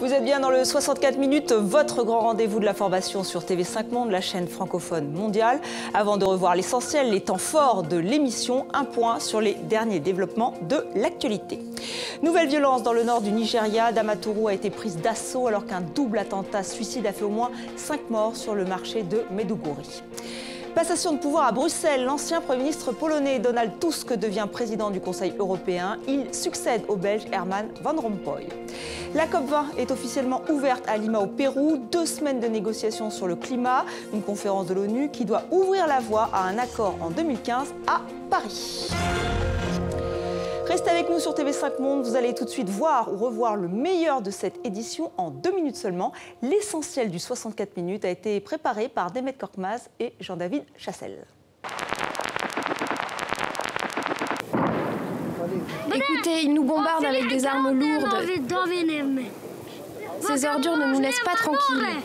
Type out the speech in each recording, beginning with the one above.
Vous êtes bien dans le 64 minutes, votre grand rendez-vous de l'information sur TV5 Monde, la chaîne francophone mondiale. Avant de revoir l'essentiel, les temps forts de l'émission, un point sur les derniers développements de l'actualité. Nouvelle violence dans le nord du Nigeria. Damaturu a été prise d'assaut alors qu'un double attentat suicide a fait au moins 5 morts sur le marché de Maiduguri. Passation de pouvoir à Bruxelles, l'ancien Premier ministre polonais Donald Tusk devient président du Conseil européen. Il succède au Belge Herman Van Rompuy. La COP20 est officiellement ouverte à Lima au Pérou. 2 semaines de négociations sur le climat, une conférence de l'ONU qui doit ouvrir la voie à un accord en 2015 à Paris. Restez avec nous sur TV5 Monde, vous allez tout de suite voir ou revoir le meilleur de cette édition en 2 minutes seulement. L'essentiel du 64 minutes a été préparé par Demet Korkmaz et Jean-David Chassel. Écoutez, ils nous bombardent avec des armes lourdes. Ces ordures ne nous laissent pas tranquilles.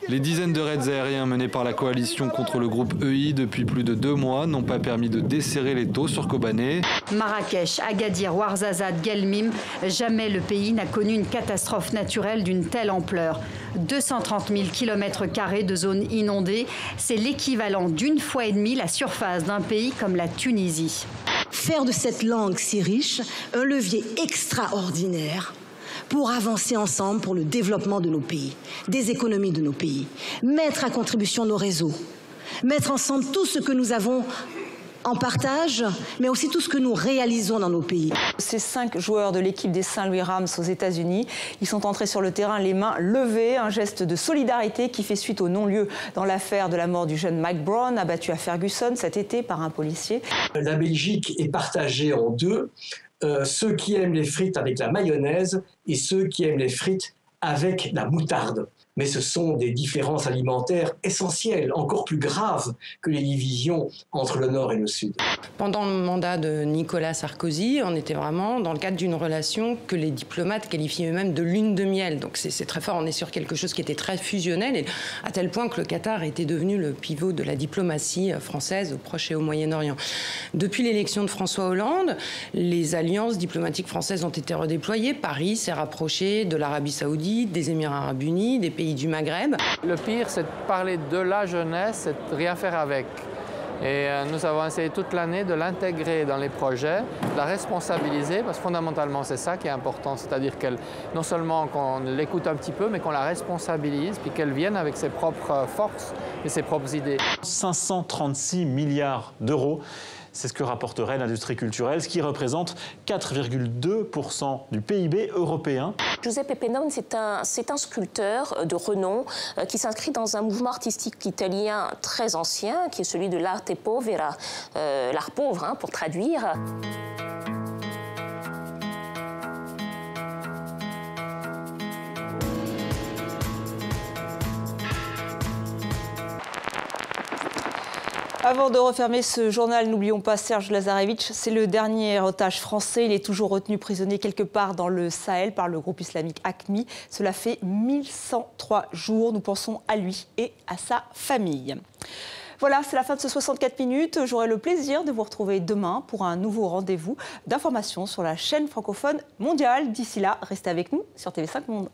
Les dizaines de raids aériens menés par la coalition contre le groupe EI depuis plus de 2 mois n'ont pas permis de desserrer les taux sur Kobané. Marrakech, Agadir, Ouarzazate, Guelmim, jamais le pays n'a connu une catastrophe naturelle d'une telle ampleur. 230 000 km² de zones inondées, c'est l'équivalent d'une fois et demie la surface d'un pays comme la Tunisie. Faire de cette langue si riche un levier extraordinaire pour avancer ensemble pour le développement de nos pays, des économies de nos pays, mettre à contribution nos réseaux, mettre ensemble tout ce que nous avons en partage, mais aussi tout ce que nous réalisons dans nos pays. Ces 5 joueurs de l'équipe des Saint-Louis Rams aux États-Unis, ils sont entrés sur le terrain les mains levées, un geste de solidarité qui fait suite au non-lieu dans l'affaire de la mort du jeune Mike Brown, abattu à Ferguson cet été par un policier. La Belgique est partagée en deux. Ceux qui aiment les frites avec la mayonnaise et ceux qui aiment les frites avec la moutarde. Mais ce sont des différences alimentaires essentielles, encore plus graves que les divisions entre le Nord et le Sud. Pendant le mandat de Nicolas Sarkozy, on était vraiment dans le cadre d'une relation que les diplomates qualifient eux-mêmes de lune de miel. Donc c'est très fort, on est sur quelque chose qui était très fusionnel, et à tel point que le Qatar était devenu le pivot de la diplomatie française au Proche et au Moyen-Orient. Depuis l'élection de François Hollande, les alliances diplomatiques françaises ont été redéployées. Paris s'est rapproché de l'Arabie Saoudite, des Émirats Arabes Unis, des pays du Maghreb. Le pire, c'est de parler de la jeunesse et de rien faire avec. Et nous avons essayé toute l'année de l'intégrer dans les projets, de la responsabiliser, parce que fondamentalement, c'est ça qui est important. C'est-à-dire qu'elle, non seulement qu'on l'écoute un petit peu, mais qu'on la responsabilise, puis qu'elle vienne avec ses propres forces et ses propres idées. 536 milliards d'euros. C'est ce que rapporterait l'industrie culturelle, ce qui représente 4,2% du PIB européen. Giuseppe Pennone, c'est un sculpteur de renom qui s'inscrit dans un mouvement artistique italien très ancien, qui est celui de l'arte povera, l'art pauvre, hein, pour traduire. Avant de refermer ce journal, n'oublions pas Serge Lazarevic. C'est le dernier otage français. Il est toujours retenu prisonnier quelque part dans le Sahel par le groupe islamique AQMI. Cela fait 1103 jours. Nous pensons à lui et à sa famille. Voilà, c'est la fin de ce 64 minutes. J'aurai le plaisir de vous retrouver demain pour un nouveau rendez-vous d'information sur la chaîne francophone mondiale. D'ici là, restez avec nous sur TV5 Monde.